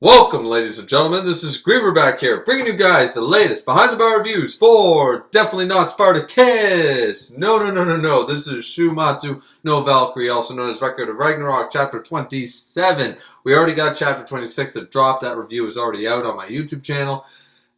Welcome, ladies and gentlemen. This is Griever back here, bringing you guys the latest behind-the-bar reviews for Definitely Not Spartacus. No. This is Shuumatsu, no Valkyrie, also known as Record of Ragnarok, Chapter 27. We already got Chapter 26 that dropped. That review is already out on my YouTube channel.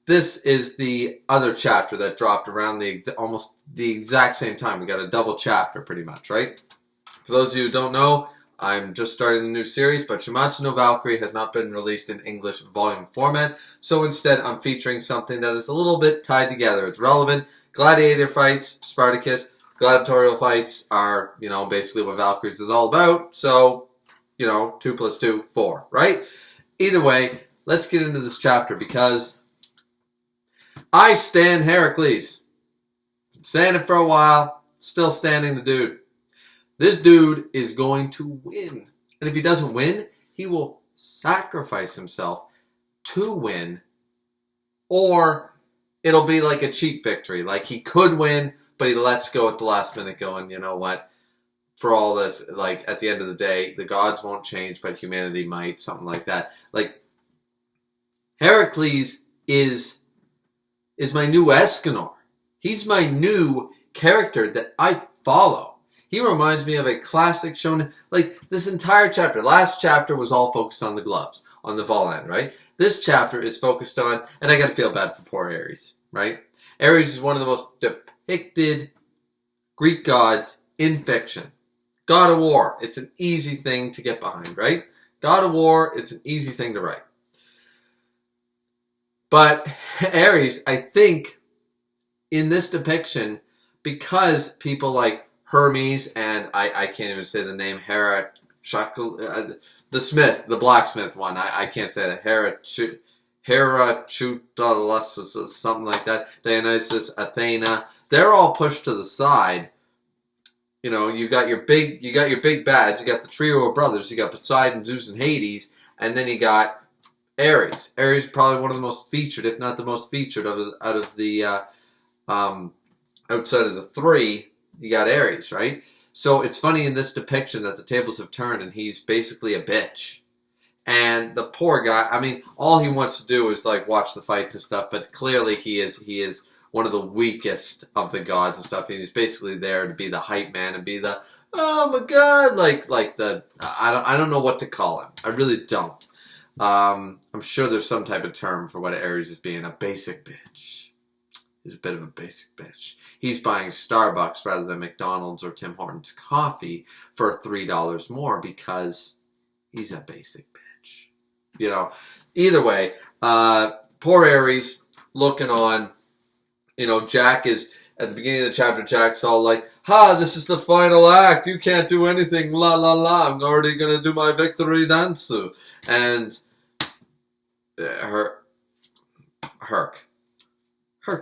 This is the other chapter that dropped around almost the exact same time. We got a double chapter, pretty much, right? For those of you who don't know, I'm just starting the new series, but Shuumatsu no Valkyrie has not been released in English volume format, so instead I'm featuring something that is a little bit tied together. It's relevant. Gladiator fights, Spartacus, gladiatorial fights are, basically what Valkyries is all about, so, 2 + 2, 4, right? Either way, let's get into this chapter, because I stan Hercules. Been saying it for a while, still standing the dude. This dude is going to win. And if he doesn't win, he will sacrifice himself to win. Or it'll be like a cheap victory. Like he could win, but he lets go at the last minute going, you know what? For all this, like at the end of the day, the gods won't change, but humanity might. Something like that. Like Hercules is my new Escanor. He's my new character that I follow. He reminds me of a classic shonen, like this entire chapter. Last chapter was all focused on the gloves, on the Volan, right? This chapter is focused on, and I gotta feel bad for poor Ares, right? Ares is one of the most depicted Greek gods in fiction. God of War, it's an easy thing to get behind, right? God of War, it's an easy thing to write. But Ares, I think, in this depiction, because people like Hermes, and I can't even say the name, the smith, the blacksmith one, I can't say that, Heraclitus, something like that, Dionysus, Athena, they're all pushed to the side. You got your big bads, you got the trio of brothers, you got Poseidon, Zeus, and Hades, and then you got Ares. Ares is probably one of the most featured, if not the most featured, outside of the three. You got Ares, right? So it's funny in this depiction that the tables have turned and he's basically a bitch. And the poor guy, all he wants to do is like watch the fights and stuff, but clearly he is one of the weakest of the gods and stuff. And he's basically there to be the hype man and be the, oh my god, like the, I don't know what to call him. I really don't. I'm sure there's some type of term for what Ares is being, a basic bitch. He's a bit of a basic bitch. He's buying Starbucks rather than McDonald's or Tim Hortons coffee for $3 more because he's a basic bitch. Either way, poor Ares looking on. Jack is, at the beginning of the chapter, Jack's all like, this is the final act. You can't do anything. La, la, la. I'm already going to do my victory dance. And Herc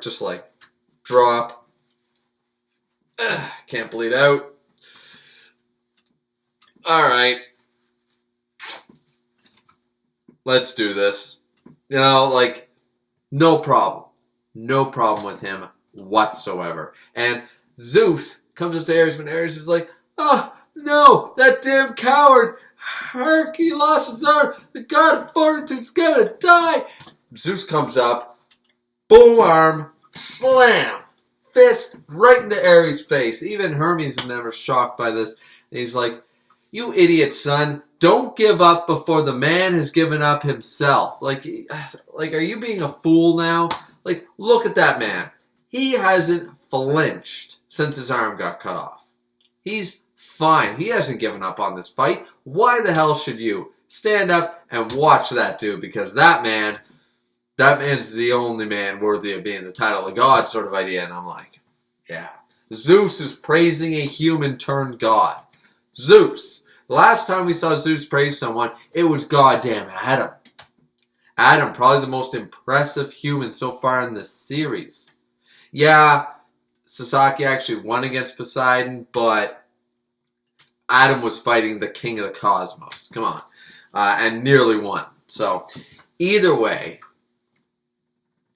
just like, drop. Can't bleed out. Alright. Let's do this. No problem. No problem with him whatsoever. And Zeus comes up to Ares when Ares is like, oh, no, that damn coward. Herc, he lost his arm. The god of fortitude's gonna die. Zeus comes up. Boom arm, slam, fist right into Ares' face. Even Hermes is never shocked by this. And he's like, you idiot, son. Don't give up before the man has given up himself. Like, are you being a fool now? Like, look at that man. He hasn't flinched since his arm got cut off. He's fine. He hasn't given up on this fight. Why the hell should you? Stand up and watch that dude, because that man's the only man worthy of being the title of God sort of idea. And I'm like, yeah. Zeus is praising a human turned god. Zeus. The last time we saw Zeus praise someone, it was goddamn Adam. Adam, probably the most impressive human so far in this series. Yeah, Sasaki actually won against Poseidon, but Adam was fighting the king of the cosmos. Come on. And nearly won. So, either way,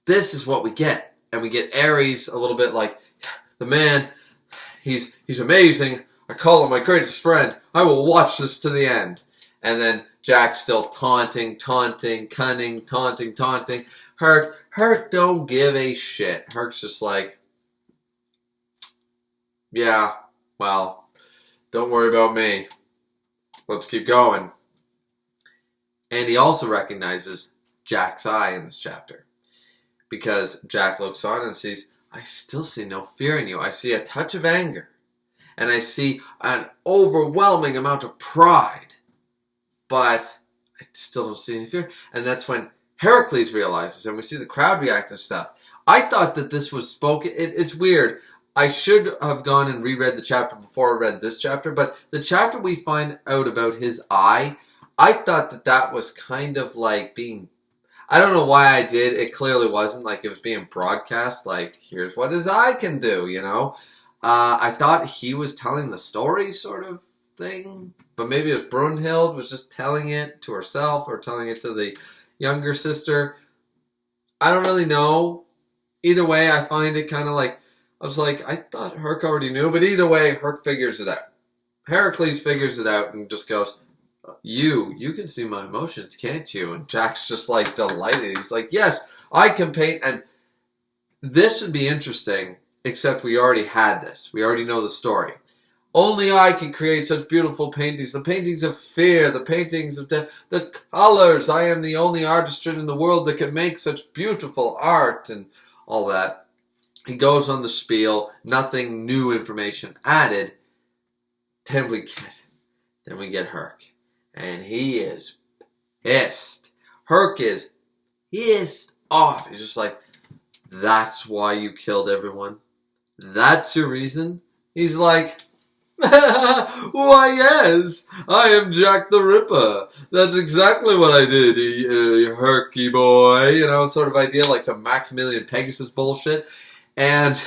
this is what we get. And we get Ares a little bit like, the man, he's amazing. I call him my greatest friend. I will watch this to the end. And then Jack's still taunting, cunning, taunting. Herc don't give a shit. Herc's just like, yeah, well, don't worry about me. Let's keep going. And he also recognizes Jack's eye in this chapter. Because Jack looks on and sees, I still see no fear in you. I see a touch of anger. And I see an overwhelming amount of pride. But I still don't see any fear. And that's when Hercules realizes, and we see the crowd react to stuff. I thought that this was spoken. It's weird. I should have gone and reread the chapter before I read this chapter. But the chapter we find out about his eye, I thought that was kind of like being... I don't know why I did. It clearly wasn't. Like, it was being broadcast. Like, here's what his eye can do, you know? I thought he was telling the story sort of thing. But maybe it was Brunhild was just telling it to herself or telling it to the younger sister. I don't really know. Either way, I find it kind of like... I was like, I thought Herc already knew. But either way, Herc figures it out. Hercules figures it out and just goes... You can see my emotions, can't you? And Jack's just like delighted. He's like, yes, I can paint. And this would be interesting, except we already had this. We already know the story. Only I can create such beautiful paintings. The paintings of fear, the paintings of death, the colors. I am the only artist in the world that can make such beautiful art and all that. He goes on the spiel. Nothing new information added. Then we get Herc. And he is pissed. Herc is pissed off. He's just like, that's why you killed everyone? That's your reason? He's like, why yes, I am Jack the Ripper. That's exactly what I did, you Herky boy. You know, sort of idea, like some Maximilian Pegasus bullshit. And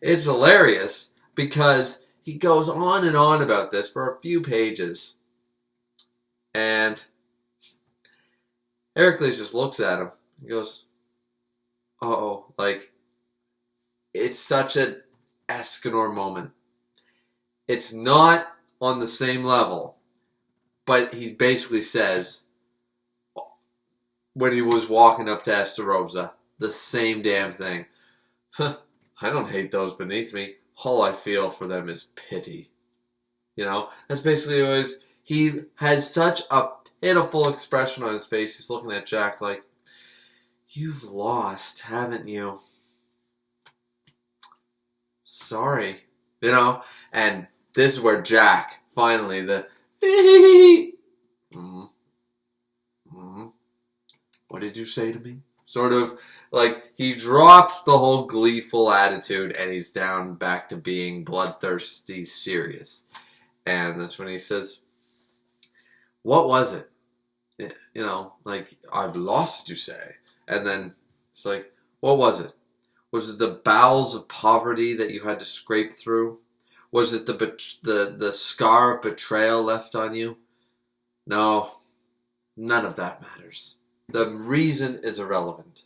it's hilarious because he goes on and on about this for a few pages. And Hercules just looks at him. He goes, uh-oh. Like, it's such an Escanor moment. It's not on the same level, but he basically says, when he was walking up to Estarossa, the same damn thing. I don't hate those beneath me. All I feel for them is pity. You know, that's basically what it is. He has such a pitiful expression on his face. He's looking at Jack like, you've lost, haven't you? Sorry. You know? And this is where Jack, finally, what did you say to me? Sort of like he drops the whole gleeful attitude and he's down back to being bloodthirsty serious. And that's when he says, what was it? You know, like, I've lost, you say. And then it's like, what was it? Was it the bowels of poverty that you had to scrape through? Was it the scar of betrayal left on you? No, none of that matters. The reason is irrelevant.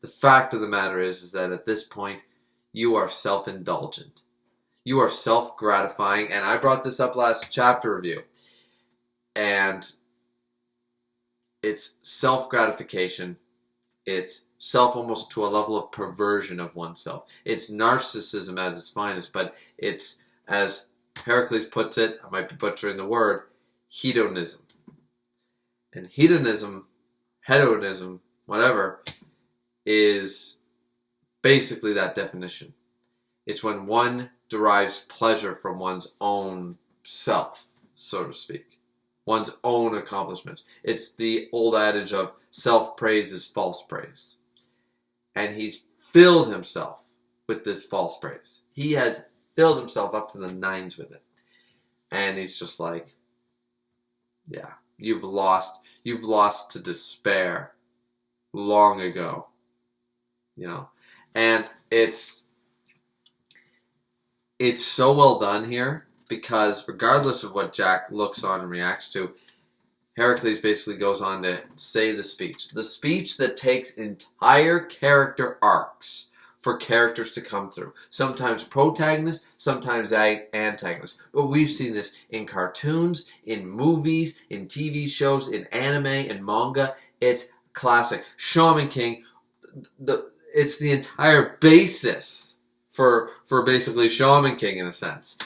The fact of the matter is that at this point, you are self-indulgent. You are self-gratifying. And I brought this up last chapter review. And it's self-gratification. It's self almost to a level of perversion of oneself. It's narcissism at its finest, but it's, as Hercules puts it, I might be butchering the word, hedonism. And hedonism, whatever, is basically that definition. It's when one derives pleasure from one's own self, so to speak. One's own accomplishments. It's the old adage of self-praise is false praise. And he's filled himself with this false praise. He has filled himself up to the nines with it. And he's just like, yeah, you've lost to despair long ago. You know? And it's so well done here. Because regardless of what Jack looks on and reacts to, Hercules basically goes on to say the speech. The speech that takes entire character arcs for characters to come through. Sometimes protagonists, sometimes antagonists. But we've seen this in cartoons, in movies, in TV shows, in anime, in manga. It's classic. Shaman King, it's the entire basis for basically Shaman King in a sense.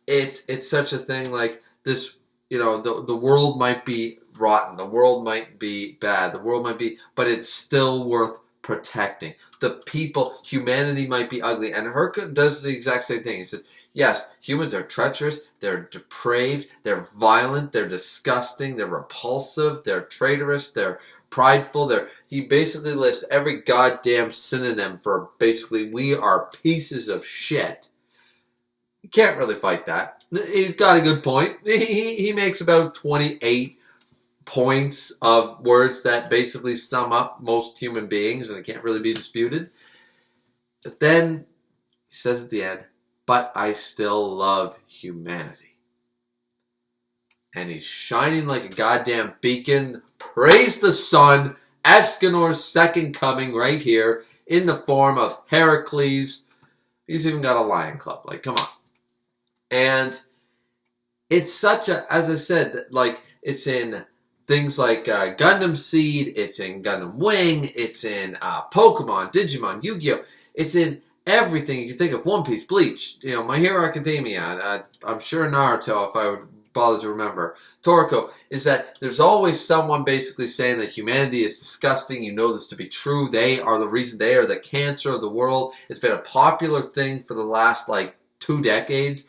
It's such a thing like this, the world might be rotten, the world might be bad, the world might be, but it's still worth protecting. The people, humanity might be ugly, and Hercules does the exact same thing. He says, yes, humans are treacherous, they're depraved, they're violent, they're disgusting, they're repulsive, they're traitorous, they're prideful. He basically lists every goddamn synonym for basically we are pieces of shit. You can't really fight that. He's got a good point. He makes about 28 points of words that basically sum up most human beings, and it can't really be disputed. But then he says at the end, but I still love humanity. And he's shining like a goddamn beacon. Praise the sun. Escanor's second coming right here in the form of Hercules. He's even got a lion club. Like, come on. And it's such a, as I said, like, it's in things like Gundam Seed, it's in Gundam Wing, it's in Pokemon, Digimon, Yu-Gi-Oh! It's in everything you can think of. One Piece, Bleach, My Hero Academia, I'm sure Naruto, if I would bother to remember. Toriko, is that there's always someone basically saying that humanity is disgusting. You know this to be true. They are the reason. They are the cancer of the world. It's been a popular thing for the last, 2 decades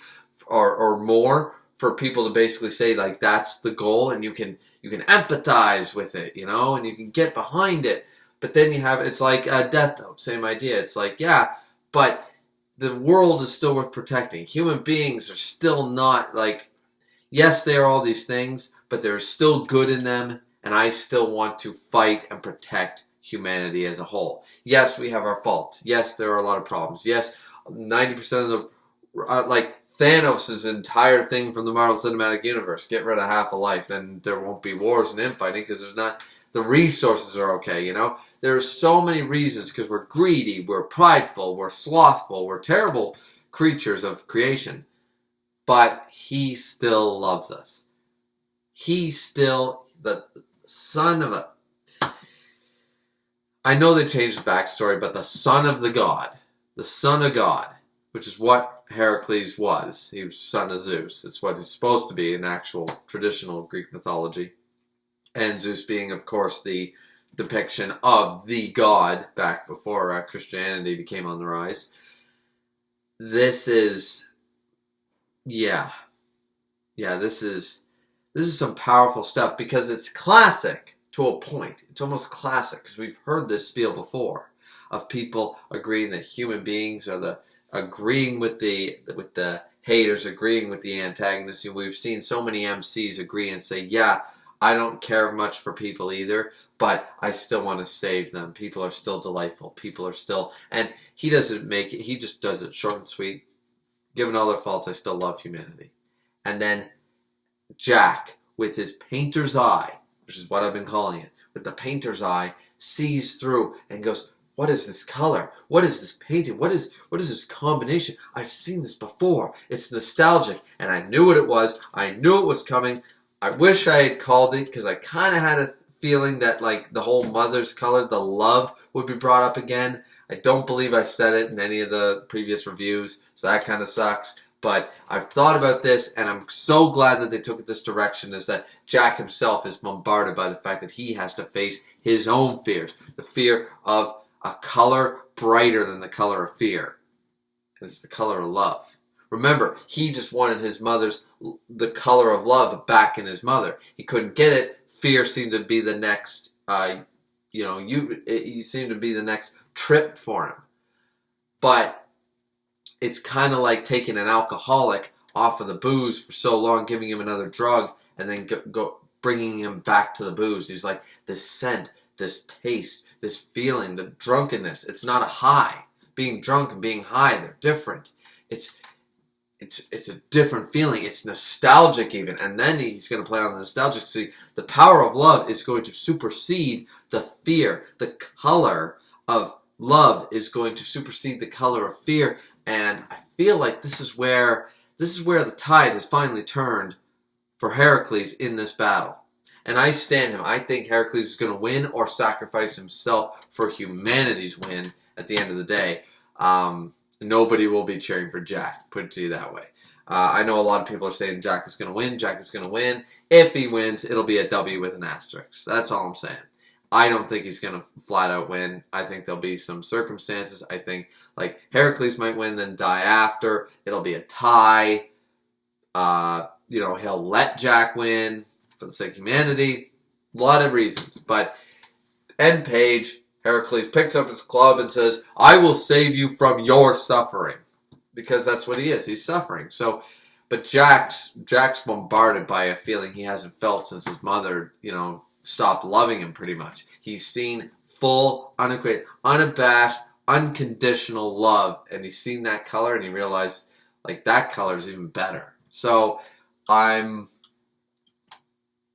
or more for people to basically say, that's the goal, and you can empathize with it, and you can get behind it. But then you have, it's like Death Note, same idea. It's like, yeah, but the world is still worth protecting. Human beings are still not, yes, they are all these things, but there's still good in them, and I still want to fight and protect humanity as a whole. Yes, we have our faults. Yes, there are a lot of problems. Yes, 90% of the, Thanos' entire thing from the Marvel Cinematic Universe. Get rid of half a life, then there won't be wars and infighting because there's not, the resources are okay, There are so many reasons because we're greedy, we're prideful, we're slothful, we're terrible creatures of creation. But he still loves us. He's still the son of a... I know they changed the backstory, but the son of the god. The son of God, which is what Hercules was. He was son of Zeus. It's what he's supposed to be in actual traditional Greek mythology. And Zeus being, of course, the depiction of the god back before Christianity became on the rise. This is... Yeah, this is some powerful stuff because it's classic to a point. It's almost classic because we've heard this spiel before of people agreeing that human beings are agreeing with the haters, agreeing with the antagonists. We've seen so many MCs agree and say, yeah, I don't care much for people either, but I still want to save them. People are still delightful. People are still, and he doesn't make it, he just does it short and sweet. Given all their faults, I still love humanity. And then Jack, with his painter's eye, which is what I've been calling it, with the painter's eye, sees through and goes, what is this color? What is this painting? What is this combination? I've seen this before. It's nostalgic. And I knew what it was. I knew it was coming. I wish I had called it because I kind of had a feeling that the whole mother's color, the love, would be brought up again. I don't believe I said it in any of the previous reviews, so that kind of sucks. But I've thought about this, and I'm so glad that they took it this direction, is that Jack himself is bombarded by the fact that he has to face his own fears. The fear of a color brighter than the color of fear. It's the color of love. Remember, he just wanted his mother's, the color of love back in his mother. He couldn't get it. Fear seemed to be the next, you seemed to be the next trip for him. But it's kind of like taking an alcoholic off of the booze for so long, giving him another drug, and then bringing him back to the booze. He's like, this scent, this taste, this feeling, the drunkenness. It's not a high. Being drunk and being high, they're different. It's a different feeling. It's nostalgic even. And then he's going to play on the nostalgic. See, the power of love is going to supersede the fear, the color of love is going to supersede the color of fear, and I feel like this is where the tide has finally turned for Hercules in this battle. And I stand him. I think Hercules is going to win or sacrifice himself for humanity's win at the end of the day. Nobody will be cheering for Jack, put it to you that way. I know a lot of people are saying Jack is going to win. Jack is going to win. If he wins, it'll be a W with an asterisk. That's all I'm saying. I don't think he's going to flat out win. I think there'll be some circumstances. I think like Hercules might win, then die after. It'll be a tie. He'll let Jack win for the sake of humanity. A lot of reasons. But end page, Hercules picks up his club and says, I will save you from your suffering. Because that's what he is. He's suffering. So, but Jack's bombarded by a feeling he hasn't felt since his mother, stopped loving him pretty much. He's seen full, unequated, unabashed, unconditional love. And he's seen that color and he realized, like, that color is even better. So, I'm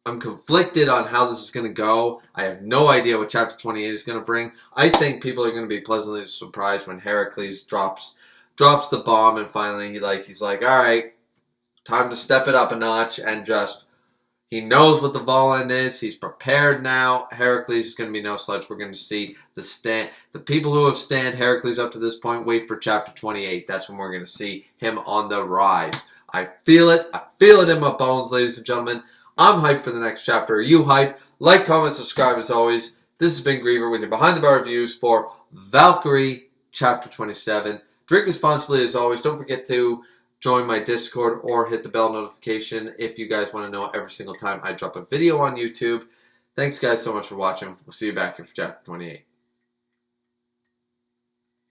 conflicted on how this is going to go. I have no idea what Chapter 28 is going to bring. I think people are going to be pleasantly surprised when Hercules drops the bomb and finally he's like, all right, time to step it up a notch and he knows what the Volan is. He's prepared now. Hercules is going to be no slouch. We're going to see the people who have stand Hercules up to this point wait for Chapter 28. That's when we're going to see him on the rise. I feel it. I feel it in my bones, ladies and gentlemen. I'm hyped for the next chapter. Are you hyped? Like, comment, subscribe as always. This has been Griever with your Behind the Bar reviews for Valkyrie Chapter 27. Drink responsibly as always. Don't forget to join my Discord or hit the bell notification if you guys want to know every single time I drop a video on YouTube. Thanks guys so much for watching. We'll see you back here for Chapter 28.